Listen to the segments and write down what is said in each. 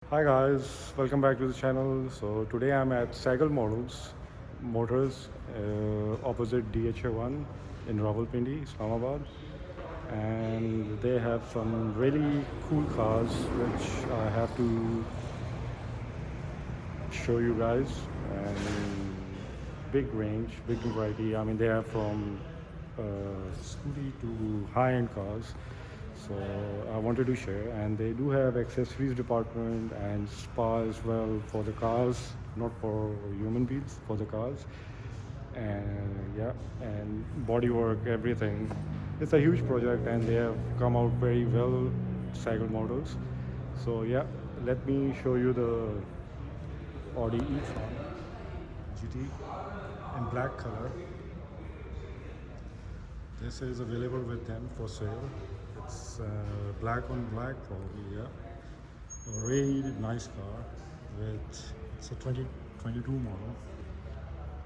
Hi guys, welcome back to the channel. So today I'm at Seghal Motors, opposite DHA1 in Rawalpindi, Islamabad, and they have some really cool cars which I have to show you guys. And big range, big variety. I mean, they have from scooty to high-end cars. So I wanted to share, and they do have accessories department and spa as well for the cars, not for human beings, for the cars. And yeah, and bodywork, everything. It's a huge project, and they have come out very well, Seghal Motors. So yeah, let me show you the Audi GT in black color. This is available with them for sale. It's black on black, probably, yeah. A really nice car with, it's a 2022 model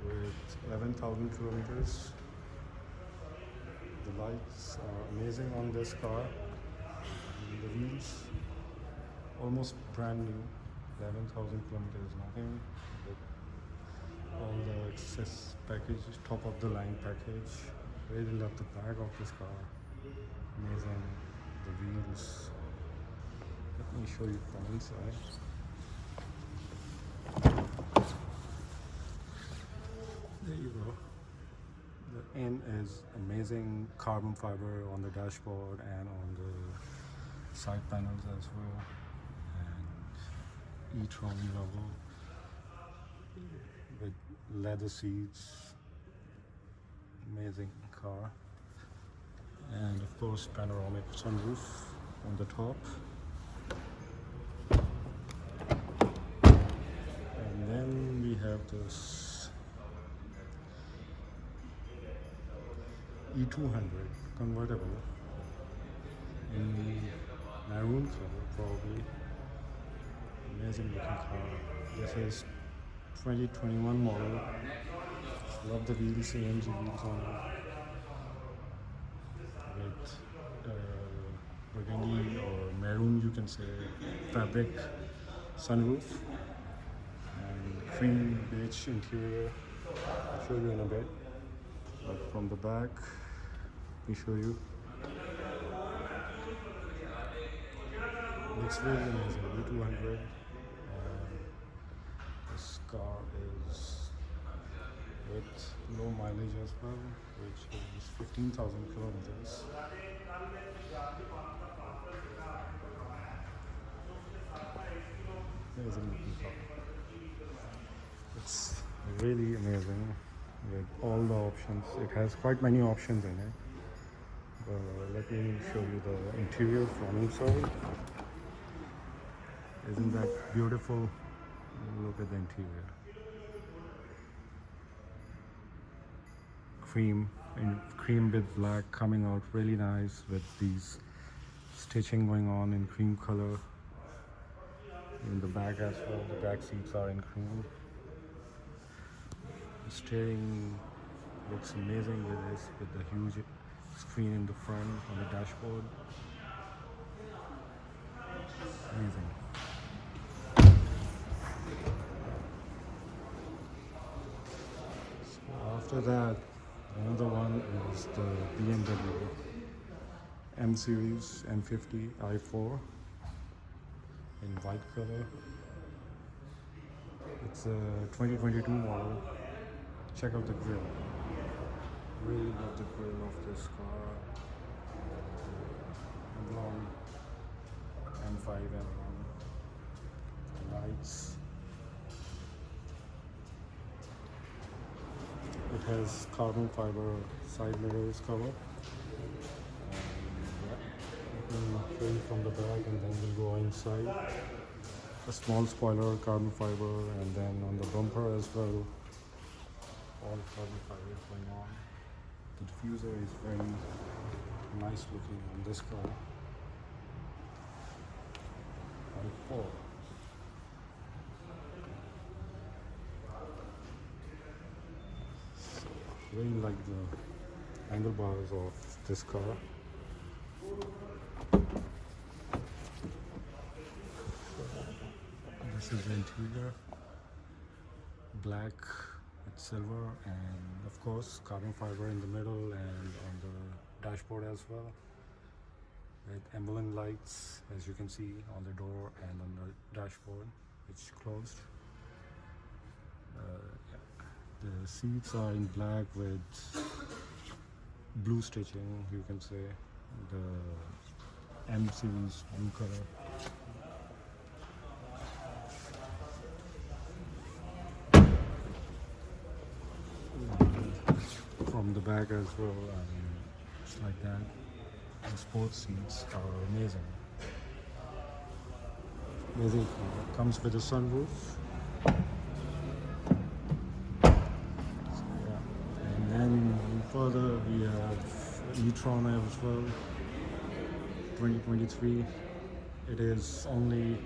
with 11,000 kilometers. The lights are amazing on this car. And the wheels, almost brand new, 11,000 kilometers, nothing. With all the access package, top of the line package. Really love the back of this car. Amazing. The wheels. Let me show you from inside. There you go. The end is amazing carbon fiber on the dashboard and on the side panels as well. And e-tron logo with leather seats. Amazing car. And of course panoramic sunroof on the top. And then we have this E200 convertible in maroon color, probably. Amazing looking car. This is 2021 model. Love the wheels, AMG wheels on it. With burgundy or maroon, you can say, fabric sunroof and cream beige interior. I'll show you in a bit. But from the back, let me show you. Looks really amazing. E200. This car is with low mileage as well, which is 15,000 kilometers. Amazing looking car. It's really amazing with all the options. It has quite many options in it. Let me show you the interior from inside. Isn't that beautiful? Look at the interior. Cream with black coming out really nice with these stitching going on in cream color. In the back as well, the back seats are in cream. The steering looks amazing with this, with the huge screen in the front on the dashboard. Amazing. So after that, another one is the BMW M Series M50 i4 in white color. It's a 2022 model. Check out the grille. Really love the grille of this car. Long M5 M1 lights. It has carbon fiber side mirrors cover. Let me show you from the back and then we'll go inside. A small spoiler, carbon fiber, and then on the bumper as well, all carbon fiber going on. The diffuser is very nice looking on this car. i4. Really like the handlebars of this car. This is the interior, black with silver, and of course carbon fiber in the middle and on the dashboard as well, with ambient lights as you can see on the door and on the dashboard, which closed. Yeah. The seats are in black with blue stitching, you can say, the M series blue color. From the back as well, it's like that. The sports seats are amazing. Amazing car. Comes with a sunroof. So, yeah. And then further we have e-tron as well. 2023. It is only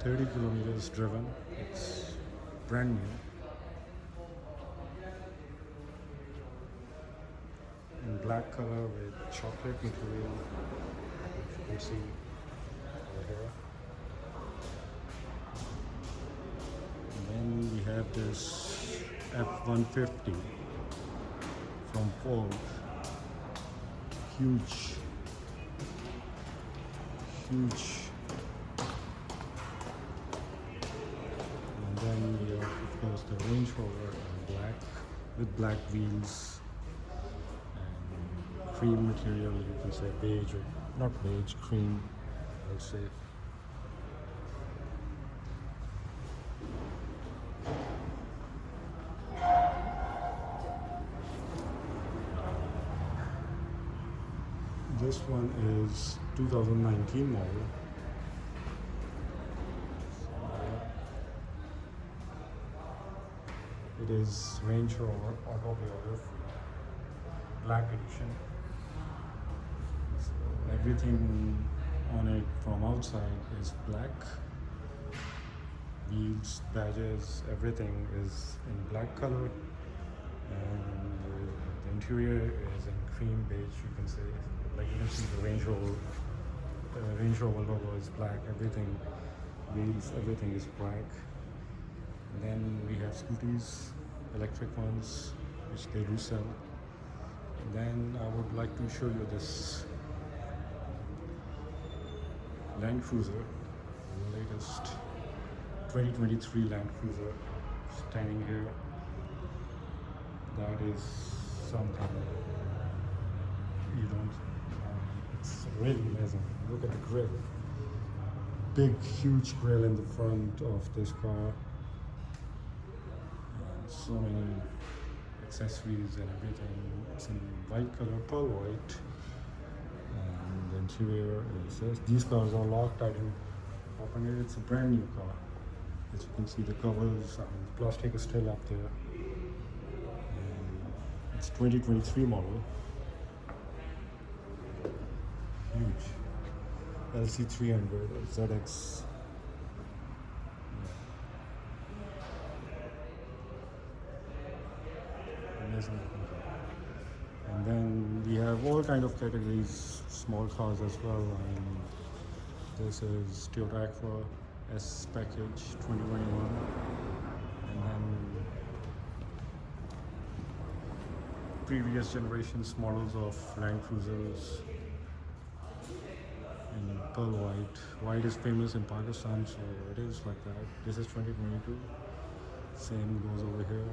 30 kilometers driven. It's brand new. In black color with chocolate material, as you can see over here. And then we have this F-150 from Ford. Huge. And then we have, of course, the Range Rover in black with black wheels. Cream material, you can say beige, or not beige, cream, I would say. This one is 2019 model. It is Range Rover autobiography, black edition. Everything on it from outside is black. Wheels, badges, everything is in black color. And the interior is in cream beige, you can say. Like you can see the Range Rover logo is black. Everything, wheels, everything is black. And then we have scooties, electric ones, which they do sell. And then I would like to show you this Land Cruiser, the latest 2023 Land Cruiser, standing here. That is something you don't, it's really amazing. Look at the grille. Big, huge grille in the front of this car. And so many accessories and everything. It's in white color, pearl white. And the interior says these cars are locked. I didn't open it. It's a brand new car. As you can see, the covers, the plastic is still up there. And it's 2023 model. Huge. LC300 ZX. Amazing. And then we have all kind of categories, small cars as well. This is Toyota Aqua S package 2021, and then previous generations models of Land Cruisers in pearl white. White is famous in Pakistan, so it is like that. This is 2022. Same goes over here.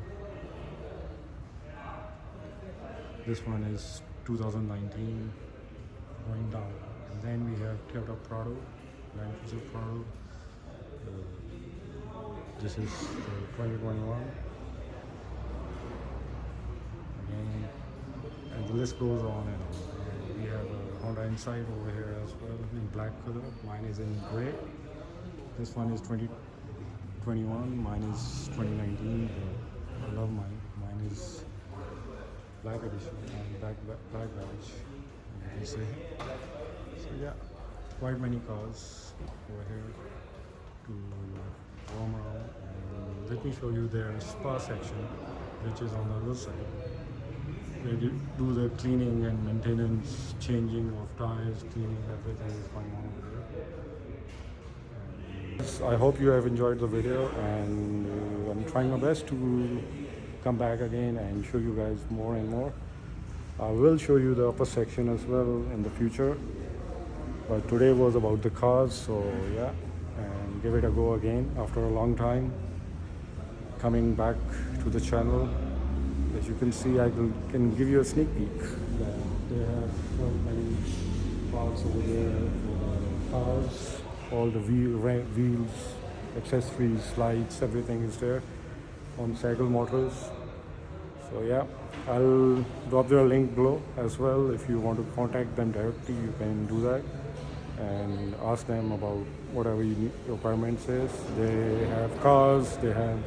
This one is 2019, going down. And then we have Toyota Prado, Land Cruiser Prado. This is 2021. Again, and the list goes on and on. And we have a Honda Insight over here as well in black color. Mine is in gray. This one is 2021. Mine is 2019. I love mine. Mine is black edition and black badge, you can say. So yeah, quite many cars over here to roam around. And let me show you their spa section, which is on the other side. They do the cleaning and maintenance, changing of tires, cleaning, everything is going on over there. I hope you have enjoyed the video, and I'm trying my best to come back again and show you guys more and more. I will show you the upper section as well in the future, but today was about the cars, so yeah, and give it a go again after a long time coming back to the channel. As you can see, can give you a sneak peek that they have so many parts over there for the cars, all the wheels, accessories, lights, everything is there on Seghal Motors. So yeah, I'll drop their link below as well. If you want to contact them directly, you can do that and ask them about whatever you need, your requirements is. They have cars, they have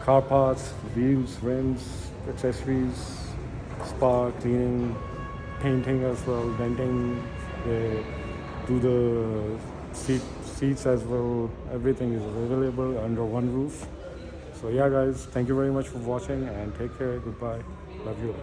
car parts, wheels, rims, accessories, spa, cleaning, painting as well, denting. They do the seats as well. Everything is available under one roof. So yeah guys, thank you very much for watching and take care. Goodbye. Love you.